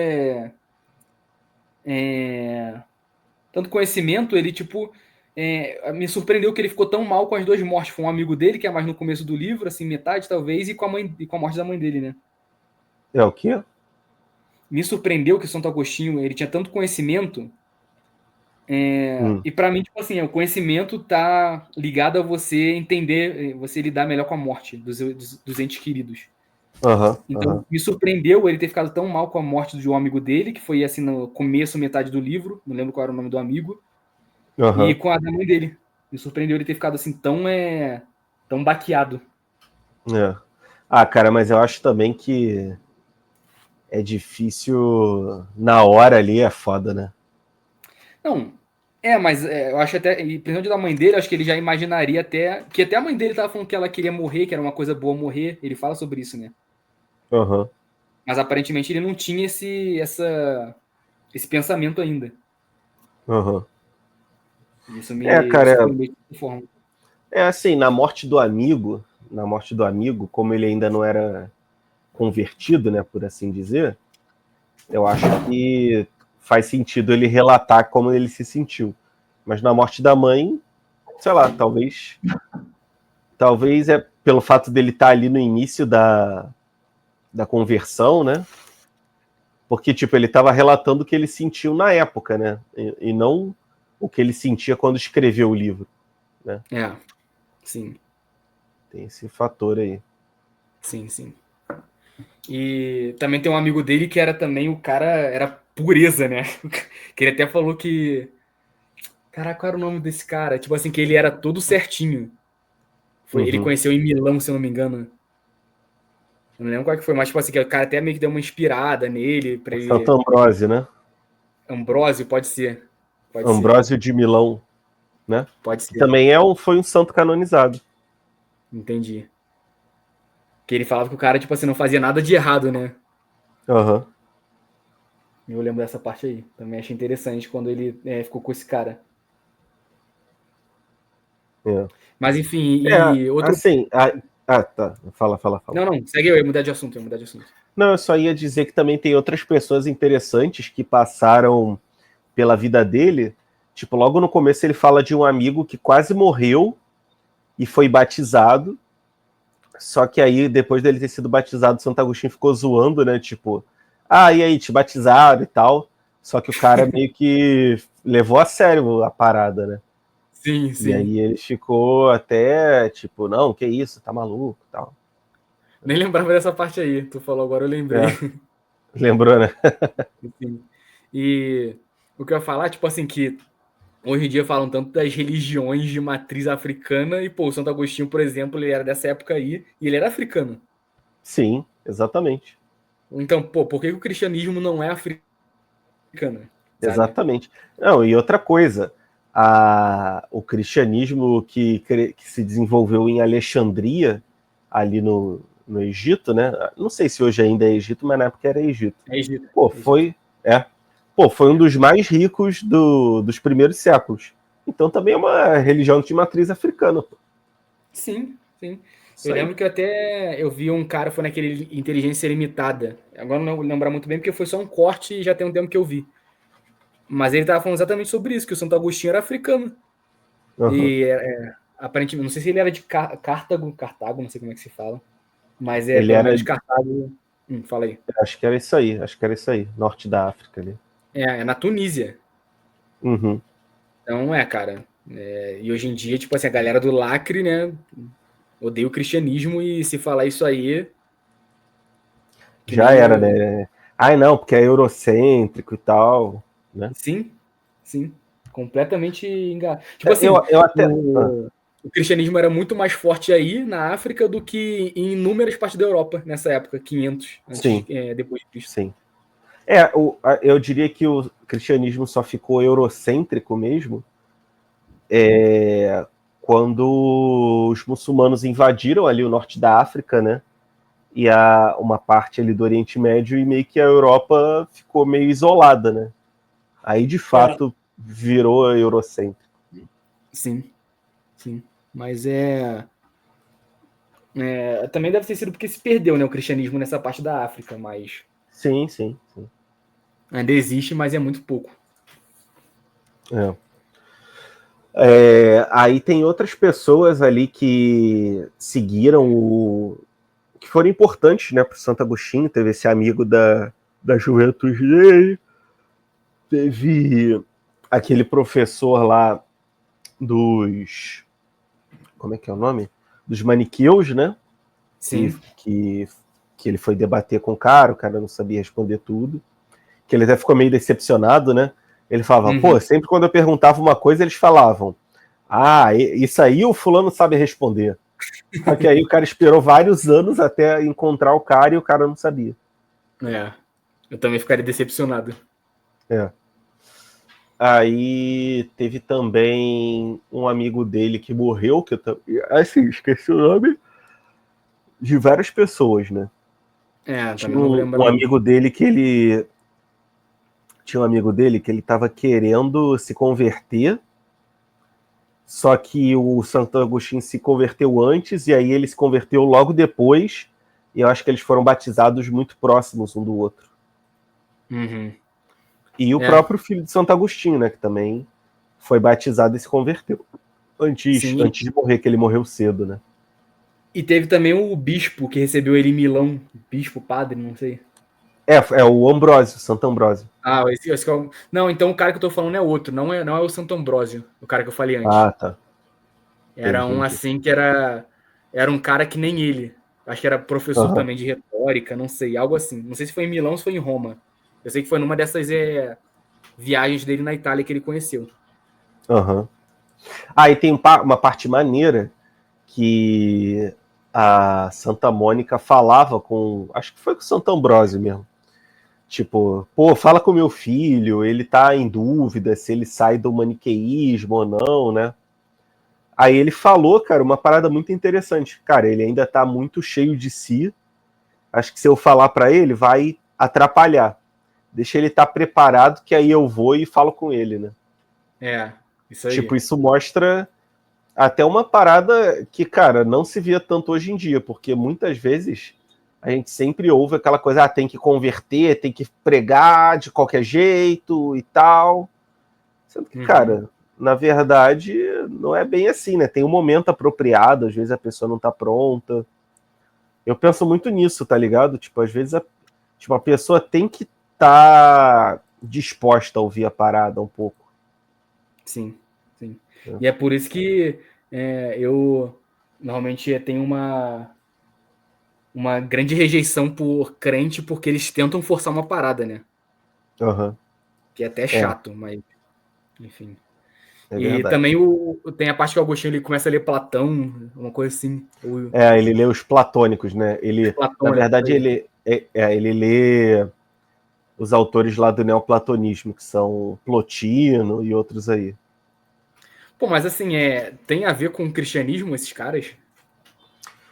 conhecimento, ele, tipo, me surpreendeu que ele ficou tão mal com as duas mortes. Foi um amigo dele, que é mais no começo do livro, assim, metade talvez, e com a morte da mãe dele, né? É o quê? Me surpreendeu que o Santo Agostinho, ele tinha tanto conhecimento, Hum. e para mim, tipo assim, o conhecimento tá ligado a você entender, você lidar melhor com a morte dos entes queridos. Aham, Então, aham, me surpreendeu ele ter ficado tão mal com a morte de um amigo dele, que foi assim no começo, metade do livro, não lembro qual era o nome do amigo, e aham. com a da mãe dele. Me surpreendeu ele ter ficado assim tão baqueado. É. Ah, cara, mas eu acho também que é difícil na hora ali, é foda, né? Não, mas eu acho até, e principalmente da mãe dele, acho que ele já imaginaria até a mãe dele tava falando que ela queria morrer, que era uma coisa boa morrer, ele fala sobre isso, né? Aham, Mas aparentemente ele não tinha esse pensamento ainda. aham. Isso É, me cara, surpreendeu de alguma forma. é assim, na morte do amigo, como ele ainda não era convertido, né, por assim dizer, eu acho que faz sentido ele relatar como ele se sentiu. Mas na morte da mãe, sei lá, talvez é pelo fato dele estar ali no início da conversão, né? Porque, tipo, ele estava relatando o que ele sentiu na época, né? E não o que ele sentia quando escreveu o livro, né? É, sim, Tem esse fator aí. sim, sim. E também tem um amigo dele que era também, o cara era pureza, né? Que ele até falou que. Caraca, qual era o nome desse cara? Tipo assim, que ele era todo certinho. Ele Uhum. conheceu em Milão, se eu não me engano. Eu não lembro qual que foi, mas tipo assim, que o cara até meio que deu uma inspirada nele, pra Santo ele. Ambrósio, né? Ambrósio, pode ser. Pode ser. Ambrósio de Milão, né? Pode Que ser. também foi um santo canonizado. Entendi. Que ele falava que o cara, tipo assim, não fazia nada de errado, né? Aham. Eu lembro dessa parte aí. Também achei interessante quando ele ficou com esse cara. É. Mas enfim, É, e outro. assim. Tá. Fala, fala, fala. Não, não, segue eu ia mudar de assunto, eu ia mudar de assunto. Não, eu só ia dizer que também tem outras pessoas interessantes que passaram pela vida dele. Tipo, logo no começo ele fala de um amigo que quase morreu e foi batizado. Só que aí, depois dele ter sido batizado, Santo Agostinho ficou zoando, né? Tipo, e aí, te batizaram e tal. Só que o cara meio que levou a sério a parada, né? Sim, E sim. aí ele ficou até, tipo, não, que isso, tá maluco e tal. Nem lembrava dessa parte aí. Tu falou agora, eu lembrei. É, lembrou, né? Sim. E o que eu ia falar, tipo assim, que hoje em dia falam tanto das religiões de matriz africana, e pô, o Santo Agostinho, por exemplo, ele era dessa época aí, e ele era africano. Sim, exatamente. Então, pô, por que o cristianismo não é africano, sabe? Exatamente. Não, e outra coisa, o cristianismo que se desenvolveu em Alexandria, ali no Egito, né? Não sei se hoje ainda é Egito, mas na época era Egito. É Egito. Pô, É Egito. foi um dos mais ricos dos primeiros séculos. Então também é uma religião de matriz africana. Pô. Sim, sim. Eu Isso aí. lembro que eu vi um cara, foi naquele Inteligência Limitada. Agora não vou lembrar muito bem, porque foi só um corte e já tem um tempo que eu vi. Mas ele tava falando exatamente sobre isso, que o Santo Agostinho era africano. Uhum. E aparentemente, não sei se ele era de Cartago, não sei como é que se fala. Mas Ele pelo era, menos Cartago. Fala aí. Acho que era isso aí, norte da África ali. É na Tunísia. Uhum. Então, cara. E hoje em dia, tipo assim, a galera do lacre, né, odeia o cristianismo e se falar isso aí, que Já nem era, o... né? Ai, não, porque é eurocêntrico e tal, né? Sim, sim. Completamente enganado. Tipo É, assim, eu até. o cristianismo era muito mais forte aí na África do que em inúmeras partes da Europa nessa época, 500 antes, Sim, depois de Cristo. sim. Eu diria que o cristianismo só ficou eurocêntrico mesmo quando os muçulmanos invadiram ali o norte da África, né? E uma parte ali do Oriente Médio e meio que a Europa ficou meio isolada, né? Aí, de fato, virou eurocêntrico. Sim, sim. Mas também deve ter sido porque se perdeu, né, o cristianismo nessa parte da África, mas Sim, sim, sim. ainda existe, mas é muito pouco. É. Aí tem outras pessoas ali que seguiram que foram importantes, né, para o Santo Agostinho. Teve esse amigo da juventude dele, teve aquele professor lá dos... Como é que é o nome? Dos maniqueus, né? Que, Sim. que, que ele foi debater com o cara não sabia responder tudo. Que ele até ficou meio decepcionado, né? Ele falava, pô, Uhum. sempre quando eu perguntava uma coisa, eles falavam, isso aí o fulano sabe responder. Só que aí o cara esperou vários anos até encontrar o cara e o cara não sabia. Eu também ficaria decepcionado. É. Aí teve também um amigo dele que morreu, que assim, esqueci o nome, de várias pessoas, né? Tinha Também não vou lembrar um não. amigo dele que ele. Tinha um amigo dele que ele estava querendo se converter, só que o Santo Agostinho se converteu antes, e aí ele se converteu logo depois, e eu acho que eles foram batizados muito próximos um do outro. Uhum. E o próprio filho de Santo Agostinho, né, que também foi batizado e se converteu. Sim. Antes de morrer, que ele morreu cedo, né? E teve também o bispo que recebeu ele em Milão. Bispo, padre, não sei. É o Ambrósio, Santo Ambrósio. Esse é o... Não, então o cara que eu tô falando é outro. Não é o Santo Ambrósio, o cara que eu falei antes. Ah, tá. Era um Entendi. assim que era um cara que nem ele. Acho que era professor Aham. também de retórica, não sei, algo assim. Não sei se foi em Milão ou se foi em Roma. Eu sei que foi numa dessas viagens dele na Itália que ele conheceu. Aham. E tem uma parte maneira que a Santa Mônica falava com. Acho que foi com o Santo Ambrósio mesmo. Tipo, pô, fala com meu filho, ele tá em dúvida se ele sai do maniqueísmo ou não, né? Aí ele falou, cara, uma parada muito interessante. Cara, ele ainda tá muito cheio de si. Acho que se eu falar para ele, vai atrapalhar. Deixa ele estar preparado, que aí eu vou e falo com ele, né? Isso aí. Tipo, isso mostra até uma parada que, cara, não se via tanto hoje em dia, porque muitas vezes a gente sempre ouve aquela coisa, tem que converter, tem que pregar de qualquer jeito e tal. Sendo que, Uhum. cara, na verdade, não é bem assim, né? Tem um momento apropriado, às vezes a pessoa não tá pronta. Eu penso muito nisso, tá ligado? Tipo, às vezes a pessoa tem que estar disposta a ouvir a parada um pouco. Sim, sim. Né? E é por isso que eu normalmente tenho uma grande rejeição por crente, porque eles tentam forçar uma parada, né? Uhum. Que é até É, chato, mas enfim. é E verdade. também tem a parte que o Agostinho ele começa a ler Platão, uma coisa assim. Ele lê os platônicos, né? Os Na platônicos verdade, aí. ele lê os autores lá do neoplatonismo, que são Plotino e outros aí. Pô, mas assim, tem a ver com o cristianismo esses caras?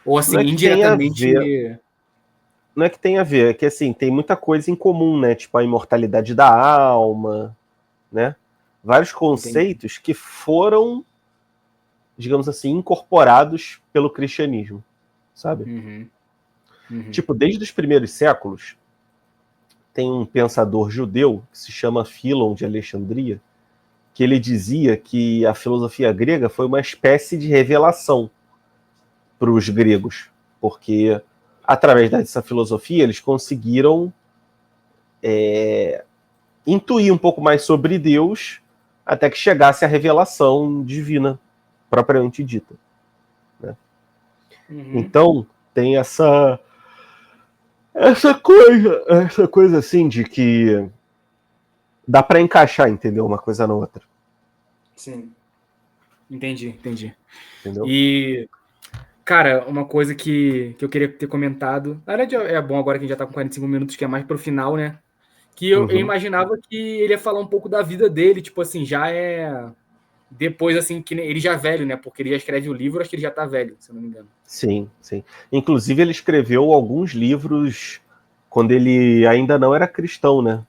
Ou Não assim, é que tenha a ver, indiretamente. não é que tenha a ver, é que assim, tem muita coisa em comum, né? Tipo a imortalidade da alma, né? Vários Entendi. conceitos que foram, digamos assim, incorporados pelo cristianismo, sabe? Uhum, uhum. Tipo, desde os primeiros séculos, tem um pensador judeu que se chama Filon de Alexandria, que ele dizia que a filosofia grega foi uma espécie de revelação para os gregos, porque através dessa filosofia, eles conseguiram intuir um pouco mais sobre Deus até que chegasse a revelação divina propriamente dita, né? Então tem essa coisa assim de que dá para encaixar, entendeu, uma coisa na outra. Sim. Entendi. Entendeu? E, cara, uma coisa que eu queria ter comentado, na verdade é bom agora que a gente já tá com 45 minutos, que é mais pro final, né? Que eu imaginava que ele ia falar um pouco da vida dele, tipo assim, já é depois, assim, que ele já é velho, né? Porque ele já escreve o livro, acho que ele já tá velho, se eu não me engano. Sim. Inclusive, ele escreveu alguns livros quando ele ainda não era cristão, né?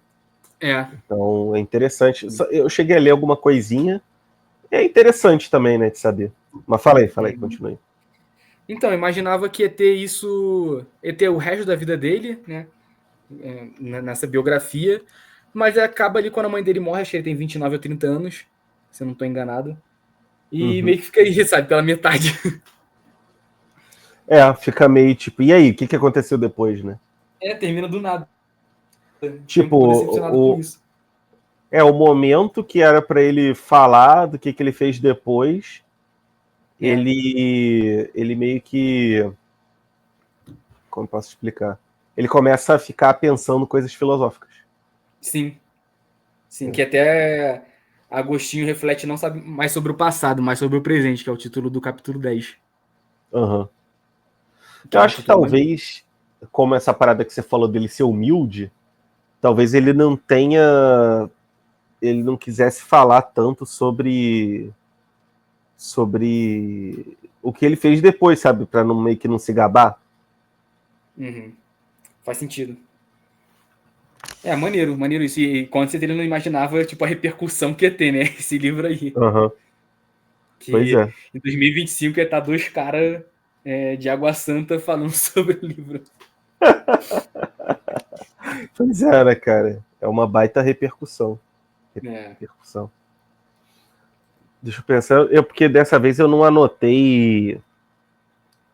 Então, é interessante. Eu cheguei a ler alguma coisinha. É interessante também, né, de saber. Mas fala aí, continue. Então, eu imaginava que ia ter isso, ia ter o resto da vida dele, né? Nessa biografia. Mas acaba ali quando a mãe dele morre, acho que ele tem 29 ou 30 anos, se eu não tô enganado. E meio que fica aí, sabe, pela metade. Fica meio tipo, e aí, o que aconteceu depois, né? Termina do nada. Fiquei um Tipo, pouco decepcionado com isso. o momento que era para ele falar do que ele fez depois, ele meio que, como posso explicar? Ele começa a ficar pensando coisas filosóficas. Sim, que até Agostinho reflete não sabe mais sobre o passado, mas sobre o presente, que é o título do capítulo 10. Eu acho que talvez, como essa parada que você falou dele ser humilde, talvez ele não quisesse falar tanto sobre o que ele fez depois, sabe? Pra não, meio que não se gabar. Faz sentido. Maneiro isso. E quando ele não imaginava, tipo, a repercussão que ia ter, né? Esse livro aí. Que Pois é. em 2025 ia estar dois caras de Água Santa falando sobre o livro. Pois é, né, cara? É uma baita repercussão. Deixa eu pensar. Porque dessa vez eu não anotei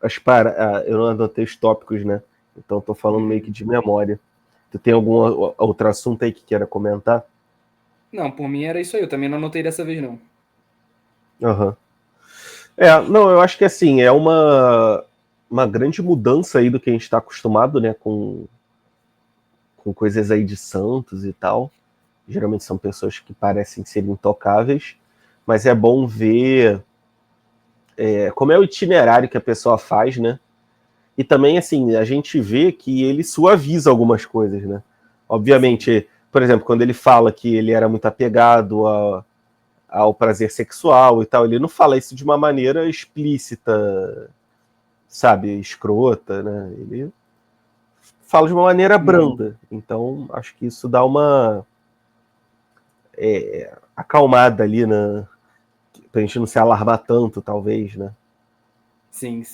eu não anotei os tópicos, né? Então tô falando meio que de memória. Tu tem algum outro assunto aí que queira comentar? Não, por mim era isso aí. Eu também não anotei dessa vez, não. Não, eu acho que assim, é uma grande mudança aí do que a gente está acostumado, né? Com coisas aí de santos e tal. Geralmente são pessoas que parecem ser intocáveis, mas é bom ver como é o itinerário que a pessoa faz, né? E também, assim, a gente vê que ele suaviza algumas coisas, né? Obviamente, por exemplo, quando ele fala que ele era muito apegado ao prazer sexual e tal, ele não fala isso de uma maneira explícita, sabe, escrota, né? Ele fala de uma maneira branda. Então, acho que isso dá uma acalmada ali, né? Pra gente não se alarmar tanto, talvez, né? Sim.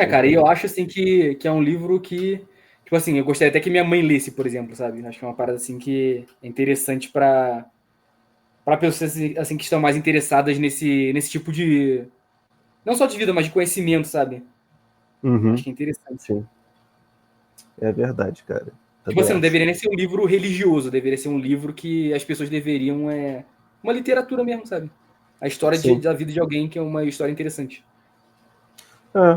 Cara, e eu acho assim que é um livro que, tipo assim, eu gostaria até que minha mãe lesse, por exemplo, sabe? Acho que é uma parada assim que é interessante para pessoas assim que estão mais interessadas nesse tipo de, não só de vida, mas de conhecimento, sabe? Acho que é interessante. Sim. É verdade, cara. Tipo assim, não deveria nem ser um livro religioso, deveria ser um livro que as pessoas deveriam uma literatura mesmo, sabe? A história da vida de alguém que é uma história interessante.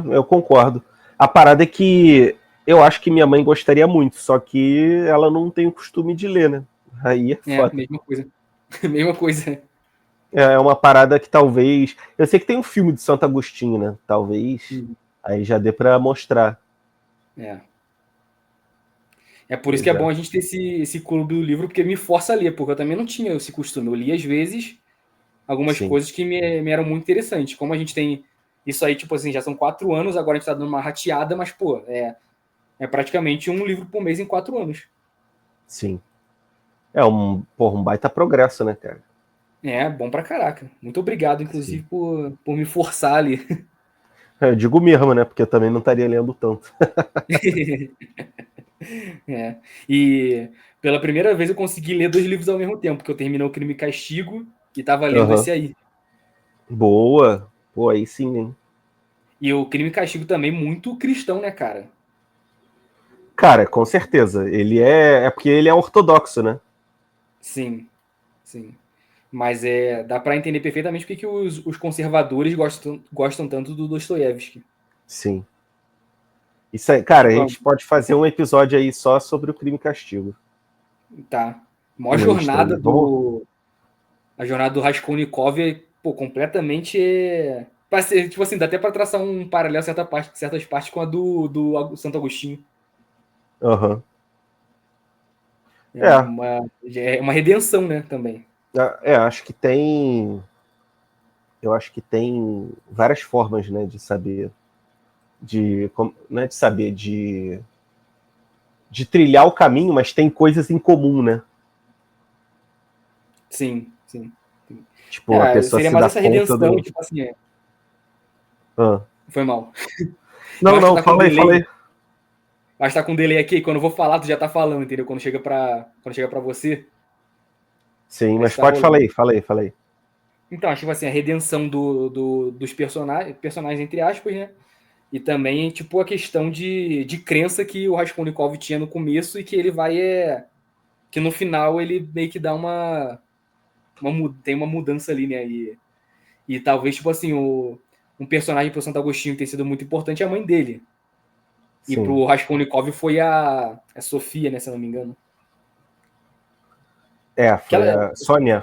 Eu concordo. A parada é que eu acho que minha mãe gostaria muito, só que ela não tem o costume de ler, né? Aí é foda. Mesma coisa. Mesma coisa. É uma parada que talvez. Eu sei que tem um filme de Santo Agostinho, né? Talvez aí já dê pra mostrar. É por isso que é bom a gente ter esse clube do livro, porque me força a ler, porque eu também não tinha esse costume. Eu li, às vezes, algumas coisas que me eram muito interessantes. Como a gente tem isso aí, tipo assim, já são 4 anos, agora a gente tá dando uma rateada, mas, pô, é praticamente um livro por mês em 4 anos. Sim. É um baita progresso, né, cara? É, bom pra caraca. Muito obrigado, inclusive, por me forçar ali. Eu digo mesmo, né? Porque eu também não estaria lendo tanto. E pela primeira vez eu consegui ler 2 livros ao mesmo tempo, porque eu terminei o Crime e Castigo e tava lendo esse aí. Boa! Pô, aí sim, hein? E o Crime e Castigo também muito cristão, né, cara? Cara, com certeza. Ele é porque ele é ortodoxo, né? Sim, sim. Mas dá pra entender perfeitamente porque que os conservadores gostam tanto do Dostoiévski. Sim. Isso aí, cara, a Tipo, gente pode fazer um episódio aí só sobre o Crime e Castigo. tá. Maior Um extra aí. jornada Vamos. A jornada do Raskolnikov é, pô, completamente. Tipo assim, dá até pra traçar um paralelo certas partes com a do Santo Agostinho. Aham. É É, uma redenção, né, também. acho que tem. Eu acho que tem várias formas, né, de saber. Não é de saber, de trilhar o caminho, mas tem coisas em comum, né? Sim, sim. Tipo, a pessoa Seria se mais dá essa conta redenção, do. tipo assim, Ah. foi mal. Eu Não, acho que não, tá com falei, delay. falei. Acho que tá com delay aqui, quando eu vou falar, tu já tá falando, entendeu? Quando chega pra você, Sim, acho mas que tá pode rolando. falei. Então, acho que tipo assim, a redenção dos personagens, entre aspas, né? E também, tipo, a questão de crença que o Raskolnikov tinha no começo e que ele vai. Que no final ele meio que dá tem uma mudança ali, né? E talvez, tipo assim, um personagem pro Santo Agostinho ter sido muito importante é a mãe dele. E Sim. pro Raskolnikov foi a Sofia, né? Se eu não me engano. Que Foi ela, a Sônia.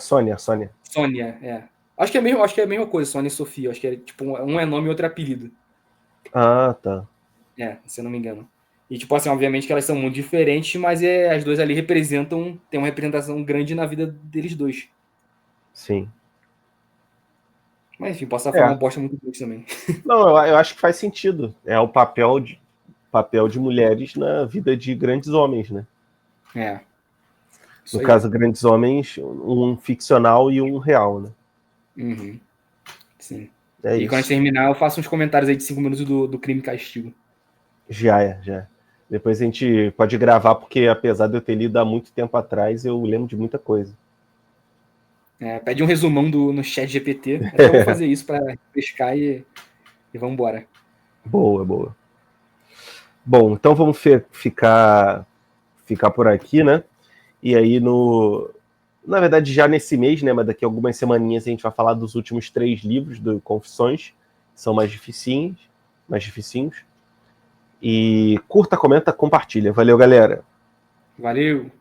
Sônia, é. Acho que é a mesma coisa, Sônia e Sofia. Acho que é tipo, um é nome e outro é apelido. Ah, tá. Se eu não me engano. E, tipo assim, obviamente que elas são muito diferentes, mas as duas ali tem uma representação grande na vida deles dois. Sim. Mas, enfim, posso estar falando uma É. bosta muito grande também. Não, eu acho que faz sentido. É o papel de mulheres na vida de grandes homens, né? É, No isso aí. caso, grandes homens, um ficcional e um real, né? Uhum, sim. É E quando a gente isso. terminar, eu faço uns comentários aí de 5 minutos do Crime e Castigo. Já. Depois a gente pode gravar, porque apesar de eu ter lido há muito tempo atrás, eu lembro de muita coisa. Pede um resumão no chat GPT. Até vou fazer isso pra pescar e vamos embora. Boa. Bom, então vamos ficar por aqui, né? E aí na verdade já nesse mês, né? Mas daqui a algumas semaninhas a gente vai falar dos últimos 3 livros do Confissões, que são mais dificinhos. E curta, comenta, compartilha. Valeu, galera. Valeu!